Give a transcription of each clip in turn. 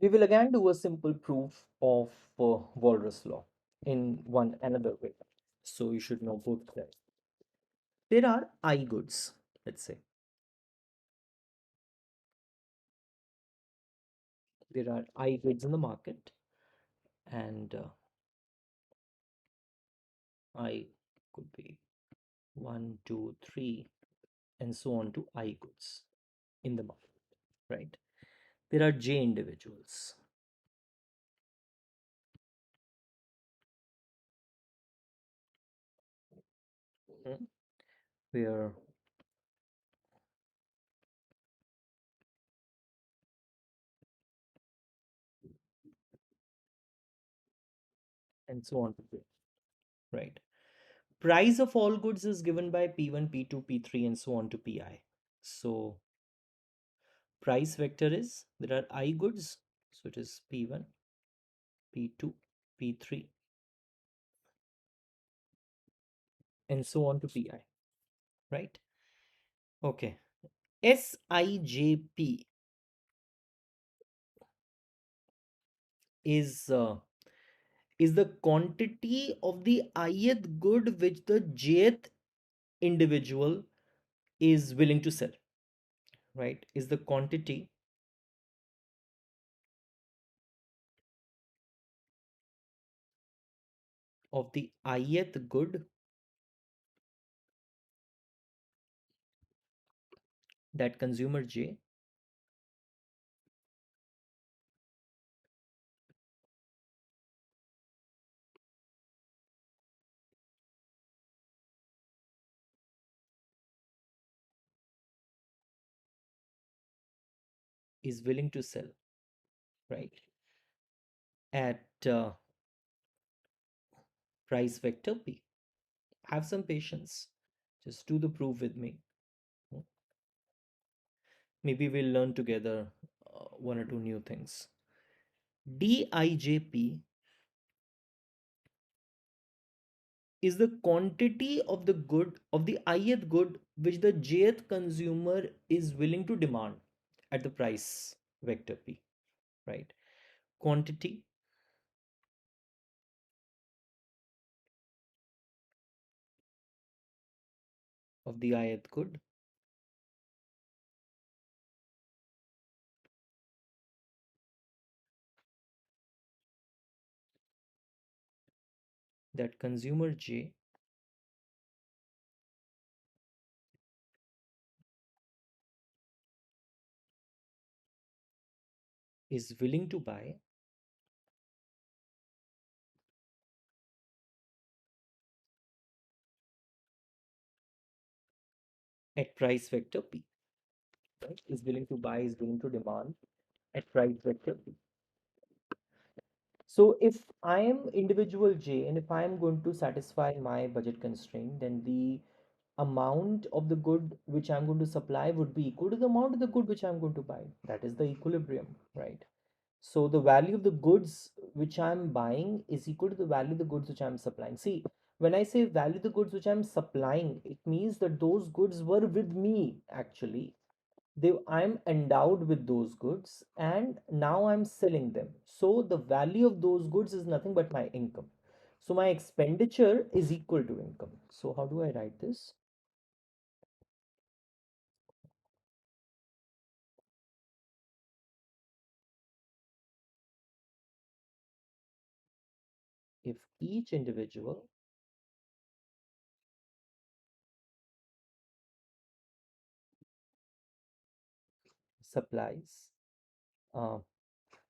We will again do a simple proof of Walras law in one another way. So you should know both of them. There are I goods, let's say. There are I goods in the market, and I could be one, two, three, and so on to I goods in the market, right? There are J individuals. Hmm, where and so on to J, right? Price of all goods is given by P1, P2, P3, and so on to Pi. So price vector is there are I goods, so it is P1, P2, P3, and so on to Pi, right? Okay. SIJP is is the quantity of the ith good which the jth individual is willing to sell, right? Is the quantity of the ith good that consumer J is willing to sell, right? At price vector P. Have some patience. Just do the proof with me. Hmm. Maybe we'll learn together one or two new things. DIJP is the quantity of the good of the ith good which the jth consumer is willing to demand at the price vector P, right? Quantity of the ith good that consumer J is willing to buy at price vector P, right? Is willing to buy, is willing to demand at price vector P. So if I am individual J and if I am going to satisfy my budget constraint, then the amount of the good which I'm going to supply would be equal to the amount of the good which I'm going to buy. That is the equilibrium, right? So the value of the goods which I'm buying is equal to the value of the goods which I'm supplying. See, when I say value the goods which I'm supplying, it means that those goods were with me actually. I'm endowed with those goods and now I'm selling them. So the value of those goods is nothing but my income. So my expenditure is equal to income. So how do I write this? If each individual supplies, uh,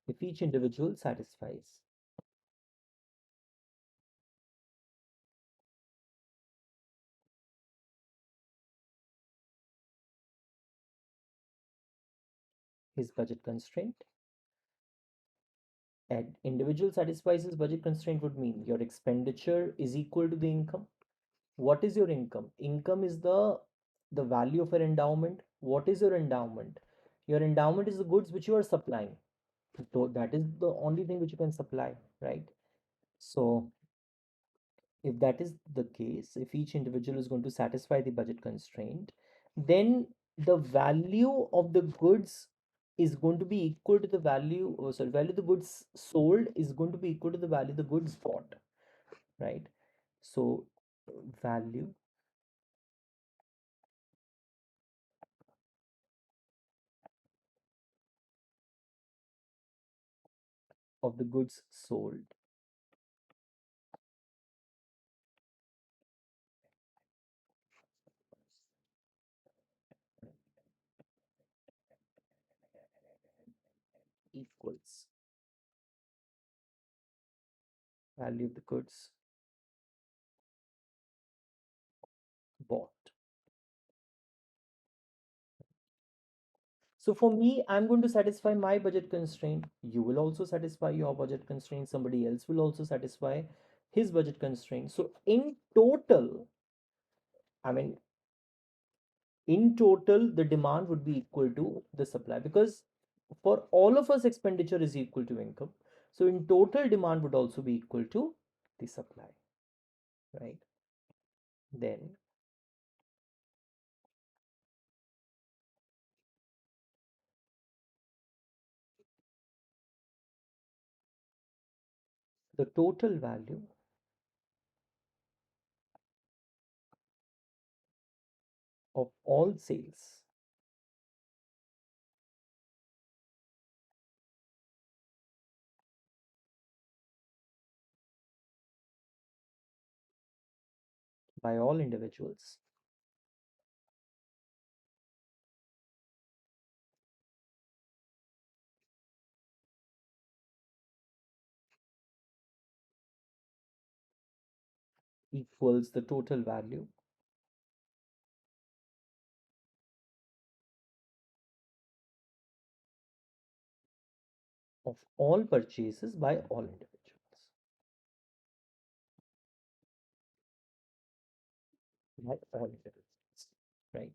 if each individual satisfies his budget constraint, and individual satisfies his budget constraint would mean your expenditure is equal to the income. What is your income? Income is the value of your endowment. What is your endowment? Your endowment is the goods which you are supplying. So that is the only thing which you can supply, right? So if that is the case, if each individual is going to satisfy the budget constraint, then the value of the goods is going to be equal to the value, or sorry, value of the goods sold is going to be equal to the value of the goods bought, right? So value of the goods sold equals value of the goods bought. So for me, I'm going to satisfy my budget constraint. You will also satisfy your budget constraint. Somebody else will also satisfy his budget constraint. So in total, I mean, in total, the demand would be equal to the supply, because for all of us, expenditure is equal to income. So in total, demand would also be equal to the supply, right? Then the total value of all sales by all individuals equals the total value of all purchases by all individuals. By all individuals, right?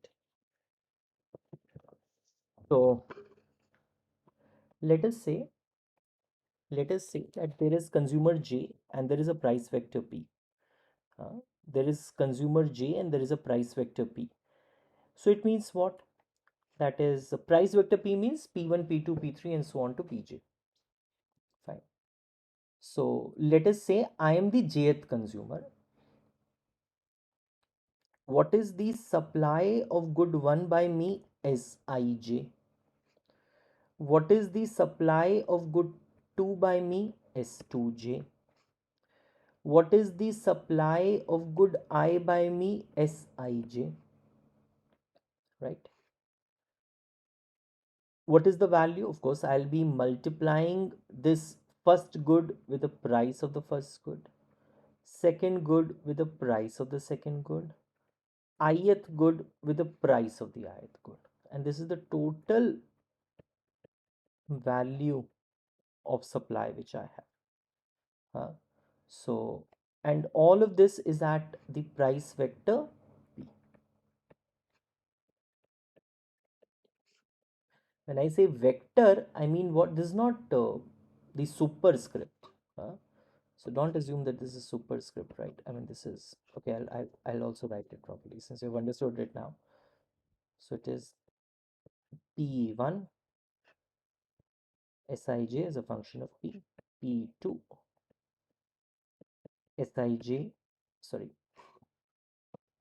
So let us say, that there is consumer J and there is a price vector P. Uh, there is consumer J and there is a price vector P. So it means what? That is, the price vector P means P1, P2, P3, and so on to Pj. Fine. So let us say I am the jth consumer. What is the supply of good 1 by me? Sij. What is the supply of good 2 by me? S2j. What is the supply of good I by me? Sij. Right? What is the value? Of course, I'll be multiplying this first good with the price of the first good, second good with the price of the second good, ith good with the price of the ith good. And this is the total value of supply which I have. Huh? So, and all of this is at the price vector P. When I say vector, I mean what? This is not the superscript. Huh? So don't assume that this is superscript, right? I mean, this is okay. I'll also write it properly since you've understood it now. So it is P1 Sij is a function of P, P2 Sij, sorry,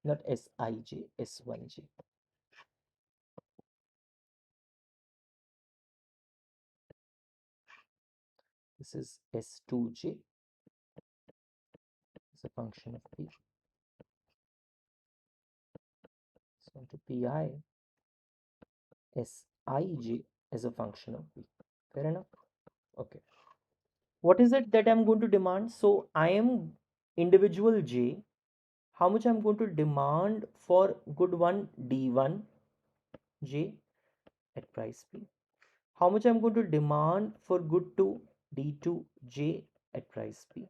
not Sij, S1j. This is S2j is a function of P. So to Pi Sij is a function of P. Fair enough? Okay. What is it that I'm going to demand? So I am individual J. How much I'm going to demand for good one D1 J at price P? How much I'm going to demand for good 2 D2 J at price P?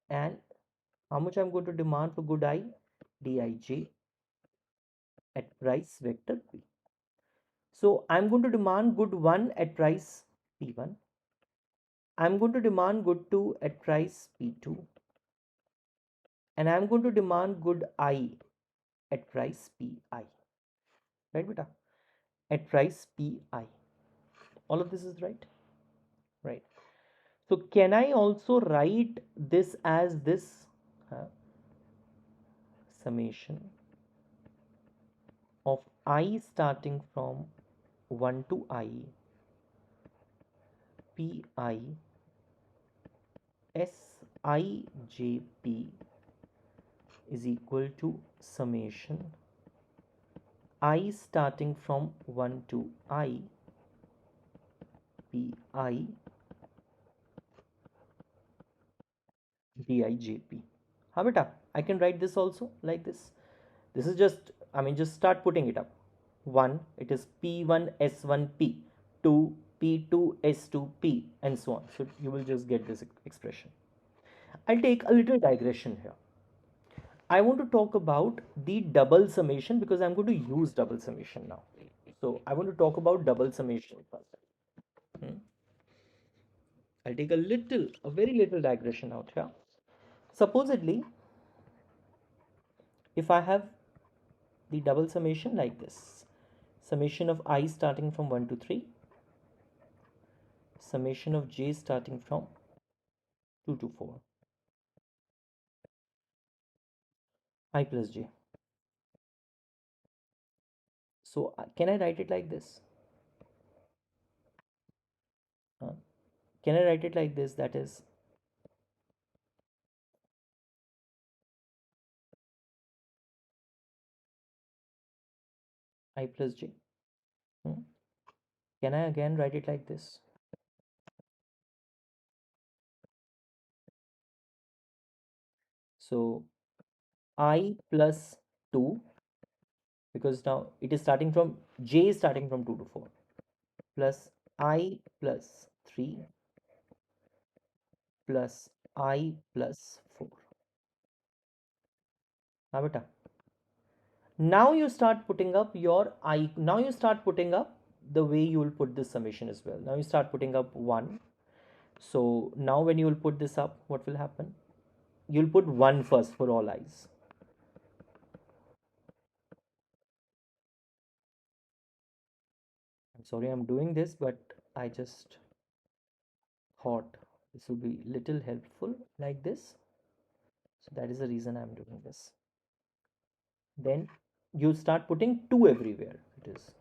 And how much I'm going to demand for good I Dij at price vector P? So I'm going to demand good 1 at price P1. I'm going to demand good 2 at price P2. And I'm going to demand good I at price Pi. Right, beta? at price pi. All of this is right? Right. So can I also write this as this summation of I starting from 1 to I pi Sijp is equal to summation I starting from 1 to I pi dijp. How beta? I can write this also like this. This is just, I mean, just start putting it up. 1, it is P1 S1P, 2 P2 S2P, and so on. So you will just get this expression. I'll take a little digression here. I want to talk about the double summation because I'm going to use double summation now. So I want to talk about double summation first. Hmm. I'll take a very little digression out here. Supposedly, if I have the double summation like this, summation of I starting from 1 to 3, summation of j starting from 2 to 4, I plus j. So can I write it like this? Uh, can I write it like this? That is I plus j. Hmm. Can I again write it like this? So I plus 2, because now it is starting from j is starting from 2 to 4, plus I plus 3 plus I plus 4. Now beta, now you start putting up your I, now you start putting up the way you will put this summation as well. Now you start putting up 1. So now when you will put this up, what will happen? You'll put 1 first for all i's. I'm sorry I'm doing this, but I just thought this will be little helpful like this. So that is the reason I'm doing this. Then you start putting 2 everywhere. It is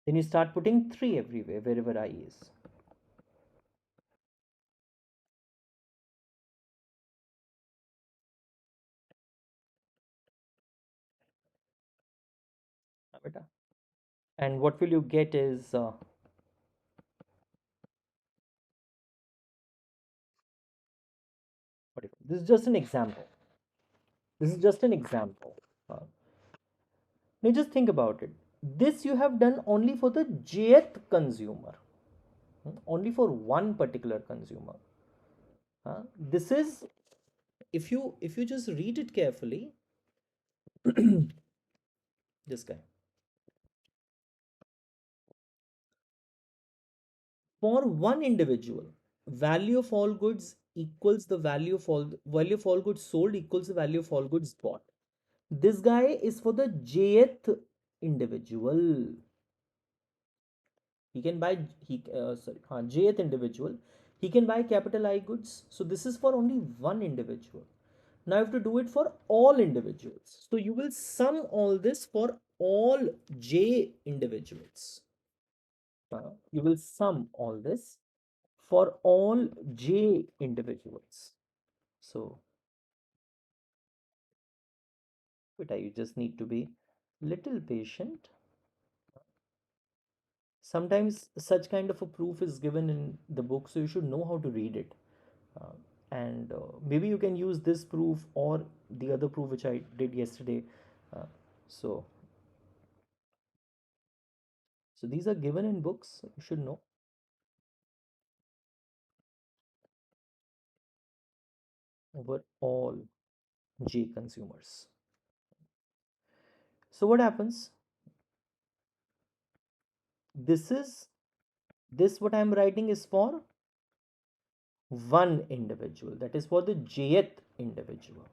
then you start putting 3 everywhere wherever I is. And what will you get is this is just an example. This is just an example. Uh, Now just think about it. This you have done only for the jth consumer, only for one particular consumer. This is, if you just read it carefully, this guy. For one individual, value of all goods equals the value of all goods sold equals the value of all goods bought. This guy is for the jth individual. He can buy jth individual. He can buy capital I goods. So this is for only one individual. Now you have to do it for all individuals. So you will sum all this for all j individuals. You will sum all this for all j individuals. So but you just need to be little patient. Sometimes such kind of a proof is given in the book, so you should know how to read it. Uh, and maybe you can use this proof or the other proof which I did yesterday. Uh, so, so these are given in books. So you should know over all J consumers. So what happens? This is This what I'm writing is for one individual, that is for the jth individual.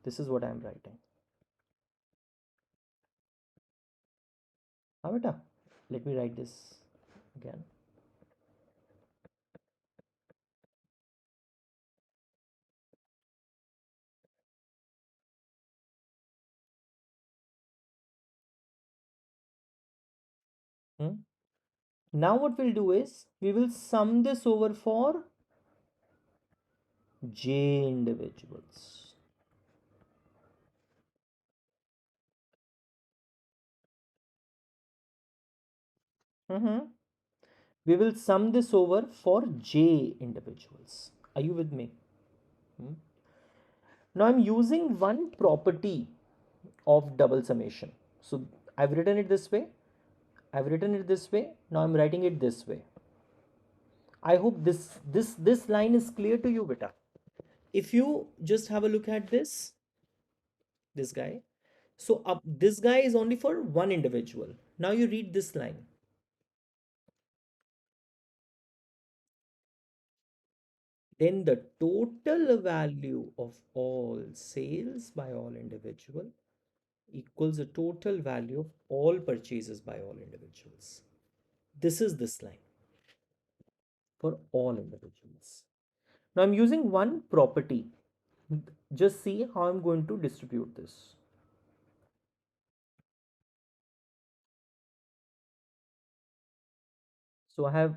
This is what I'm writing. Now beta, let me write this again. Hmm? Now what we'll do is we will sum this over for j individuals. Mhm. We will sum this over for j individuals. Are you with me? Hmm? Now I'm using one property of double summation. So I've written it this way. I've written it this way. Now I'm writing it this way. I hope this line is clear to you, beta. If you just have a look at this guy. So this guy is only for one individual. Now you read this line. Then the total value of all sales by all individual equals the total value of all purchases by all individuals. This is this line for all individuals. Now I'm using one property. Just see how I'm going to distribute this. So I have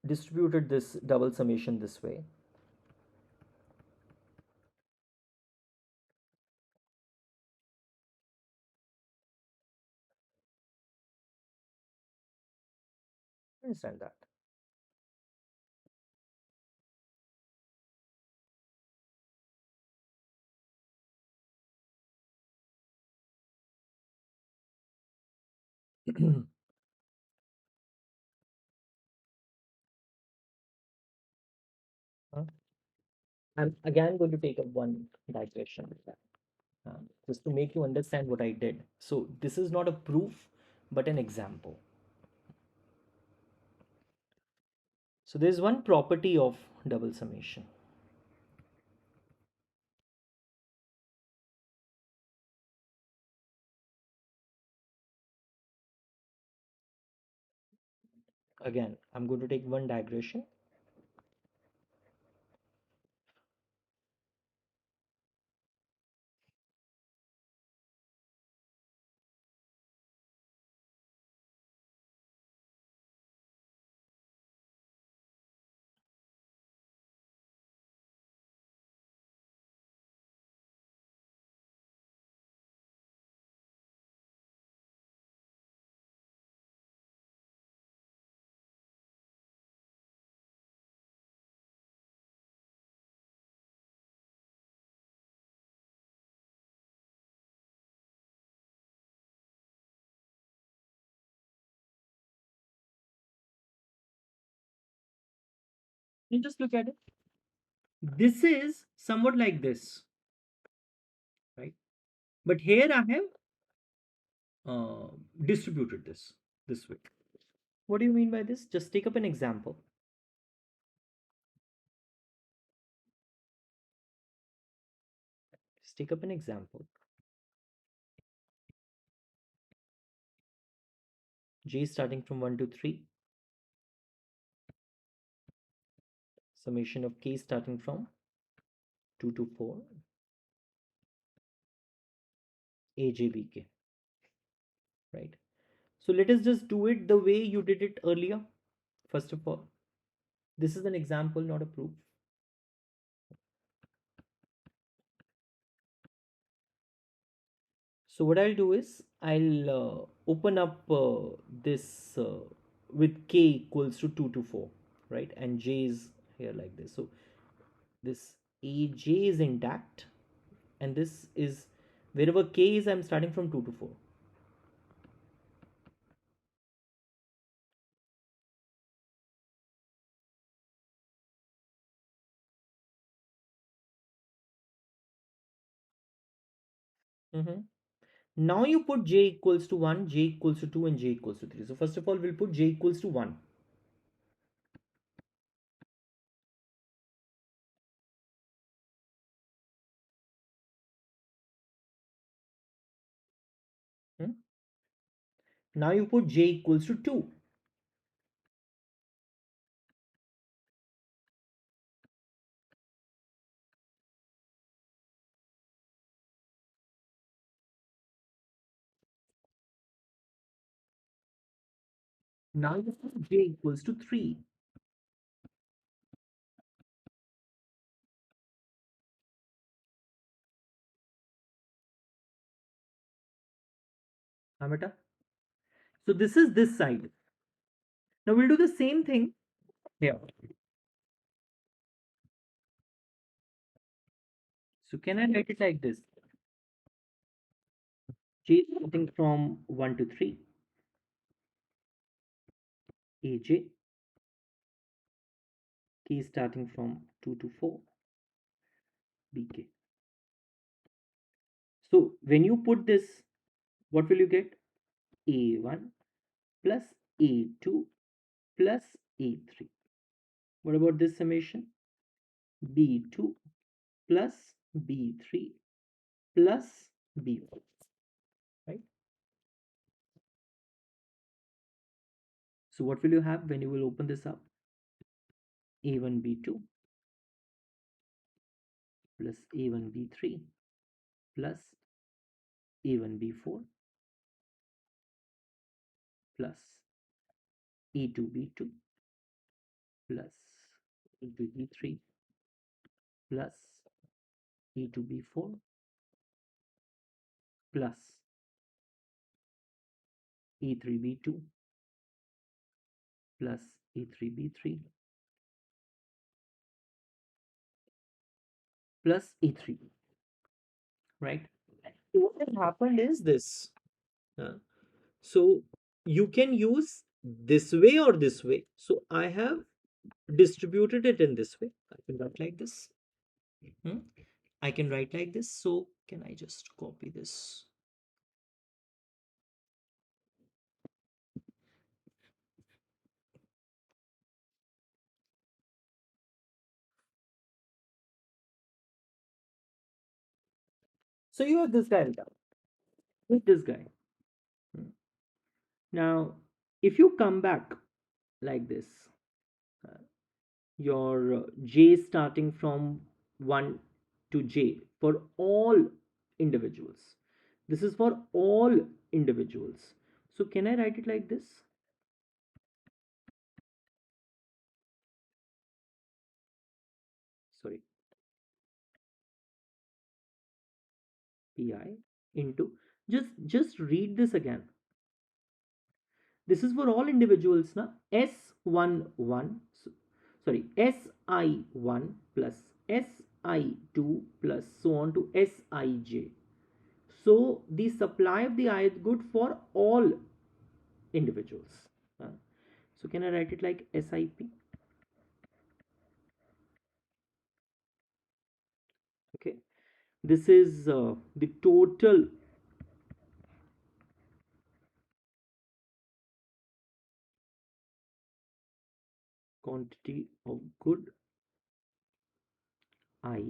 distributed this double summation this way. Understand that? Huh? I'm again going to take up one digression with that, just to make you understand what I did. So this is not a proof, but an example. So there's one property of double summation. Again, I'm going to take one digression. You just look at it. This is somewhat like this, right? But here I have uh, distributed this way. What do you mean by this? Just take up an example. Just take up an example. J starting from 1 to 3. Summation of K starting from 2 to 4. AJBK, right? So let us just do it the way you did it earlier. First of all, this is an example, not a proof. So what I'll do is I'll open up this with k equals to 2 to 4, right? And j is here like this. So this aj is intact, and this is wherever k is, I'm starting from 2 to 4. Mm-hmm. Now you put j equals to 1, j equals to 2, and j equals to 3. So first of all, we'll put j equals to 1. Hmm? Now you put j equals to 2. Now you put j equals to 3. हाँ बेटा. So this is this side. Now we'll do the same thing here. So can I write it like this? J is starting from 1 to 3. AJ. K is starting from 2 to 4. BK. So when you put this, what will you get? A1 plus A2 plus A3. What about this summation? B2 plus B3 plus B4. Right? So what will you have when you will open this up? A1 B2 plus A1 B3 plus A1 B4 plus A2 B2 plus A2 B3 plus A2 B4 plus A3 B2 plus A3 B3 plus A3. Right? What has happened is this. uh, so you can use this way or this way. So I have distributed it in this way. I can write like this. Hmm? I can write like this. So can I just copy this? So you have this guy down with this guy. Hmm. Now, if you come back like this, uh, your j starting from 1 to j for all individuals. This is for all individuals. So can I write it like this? Sorry, pi into, just read this again. This is for all individuals now. S11, sorry, Si1 plus Si2 plus so on to Sij. So the supply of the ith good for all individuals. So can I write it like SIP? Okay. This is the total quantity of good I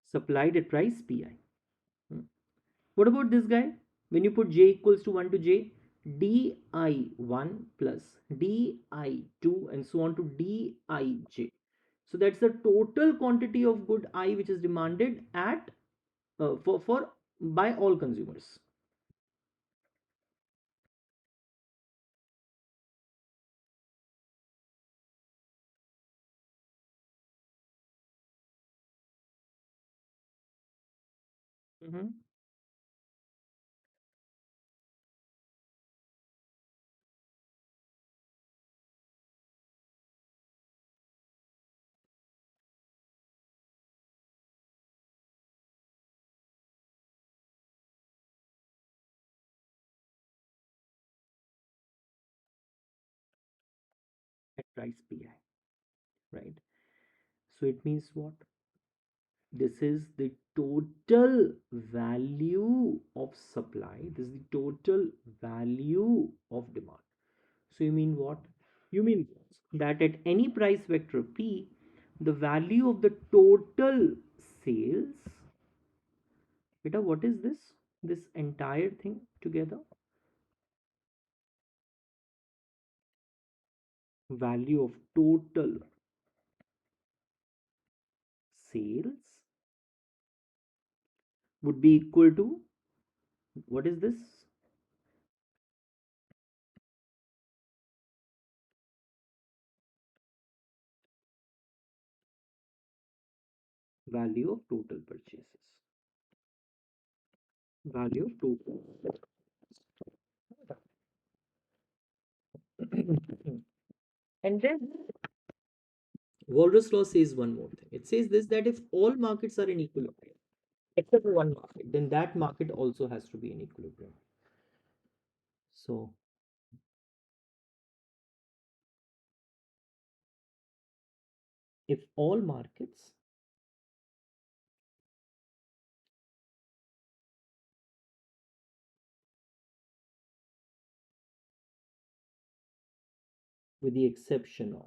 supplied at price Pi. Hmm. What about this guy? When you put j equals to 1 to j, di1 plus di2 and so on to dij. So that's the total quantity of good I which is demanded at for by all consumers. Mhm. price pi, right? So it means what? This is the total value of supply. This is the total value of demand. So you mean what? You mean that at any price vector P, the value of the total sales, beta, what is this? This entire thing together? Value of total sales would be equal to, what is this? Value of total purchases. Value of total. And then Walras Law says one more thing. It says this, that if all markets are in equilibrium, except for one market, then that market also has to be in equilibrium. So if all markets with the exception of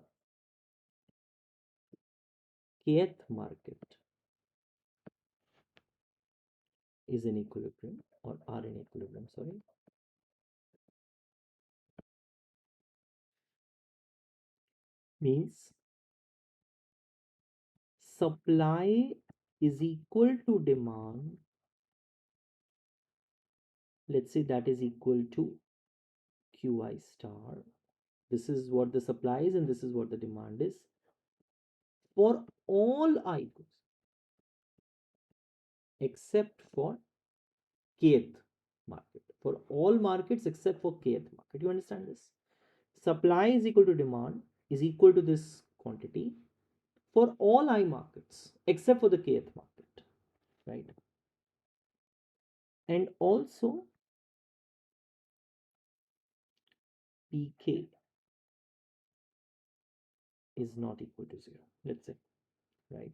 kth market is in equilibrium or are in equilibrium, sorry, means supply is equal to demand. Let's say that is equal to qi star. This is what the supply is and this is what the demand is for all I goods except for kth market. For all markets except for kth market. You understand this? Supply is equal to demand is equal to this quantity for all I markets except for the kth market, right? And also pk is not equal to 0, let's say, right?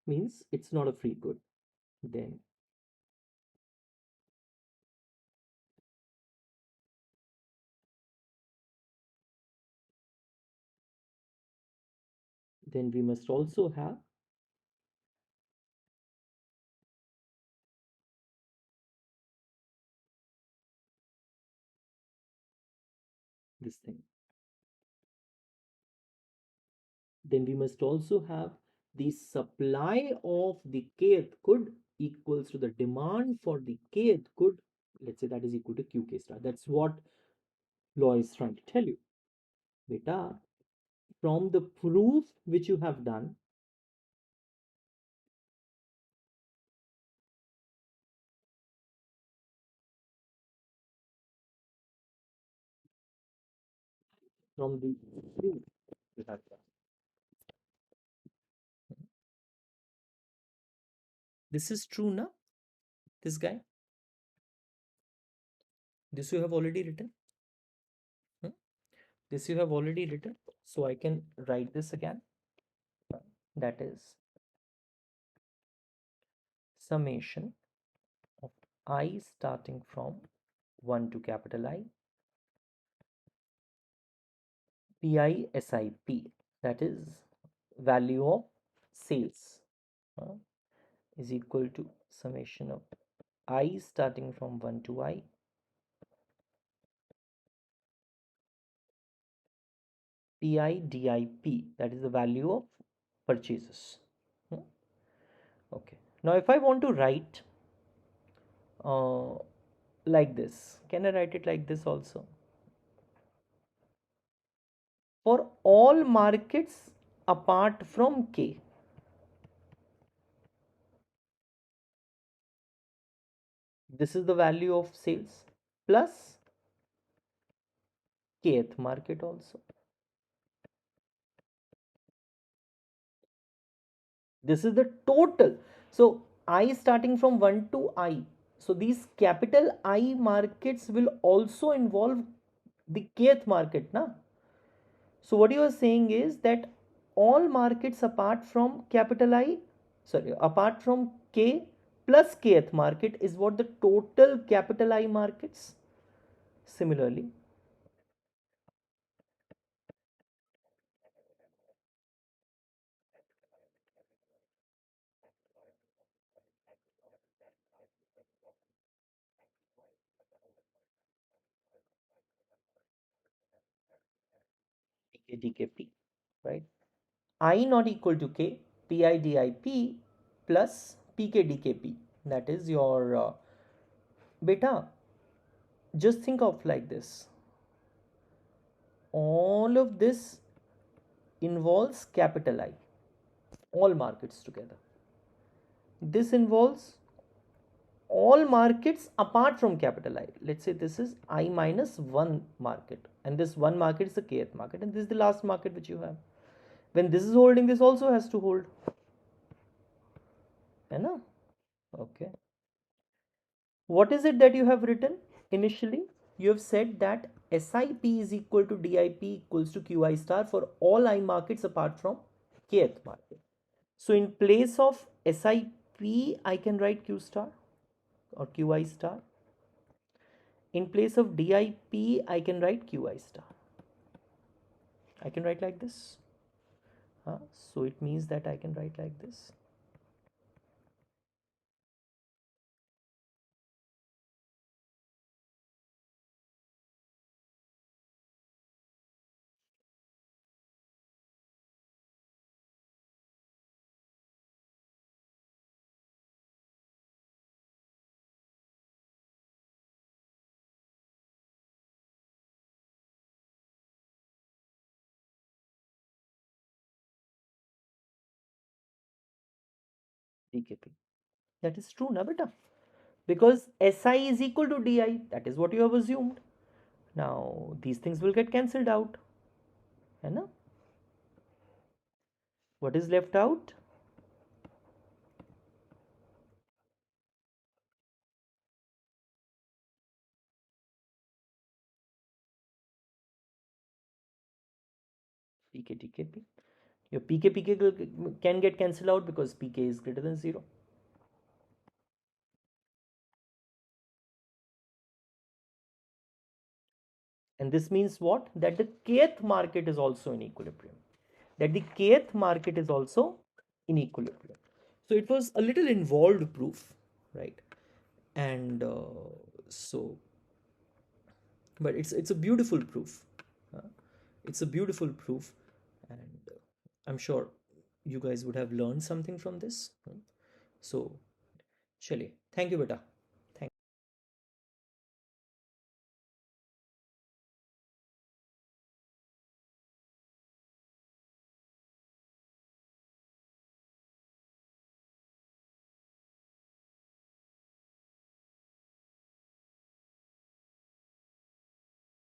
Means it's not a free good. Then we must also have this thing. Then we must also have the supply of the kth good equals to the demand for the kth good. Let's say that is equal to qk star. That's what law is trying to tell you. Beta, from the proof which you have done, from the proof you have done. This is true, na? This guy? This you have already written? Hmm? This you have already written. So I can write this again. That is summation of I starting from 1 to capital I, pi SIP, that is value of sales, uh, is equal to summation of I starting from 1 to I, pi DIP, that is the value of purchases. Okay. Now if I want to write uh, like this, can I write it like this also? For all markets apart from K, this is the value of sales plus kth market also. This is the total. So I starting from 1 to I. So these capital I markets will also involve the kth market, na? So what you are saying is that all markets apart from capital I, sorry, apart from K plus kth market is what the total capital I markets. Similarly, DKDKP, right? I not equal to K, PIDIP plus PKDKP. That is your beta. Just think of like this. All of this involves capital I, all markets together. This involves all markets apart from capital I. Let's say this is I minus one market, and this one market is the kth market, and this is the last market which you have. When this is holding, this also has to hold. है ना? Okay. What is it that you have written initially? You have said that SIP is equal to DIP equals to QI star for all I markets apart from kth market. So in place of SIP, I can write Q star or QI star. In place of DIP, I can write QI star. I can write like this. So it means that I can write like this. DKP. That is true, na beta? Because SI is equal to DI. That is what you have assumed. Now these things will get cancelled out. है ना? What is left out? PKTKP. Your PKPK can get cancelled out because PK is greater than 0. And this means what? That the kth market is also in equilibrium. That the kth market is also in equilibrium. So it was a little involved proof, right? And so, but it's a beautiful proof. uh, it's a beautiful proof, and I'm sure you guys would have learned something from this. So, chale, thank you, beta.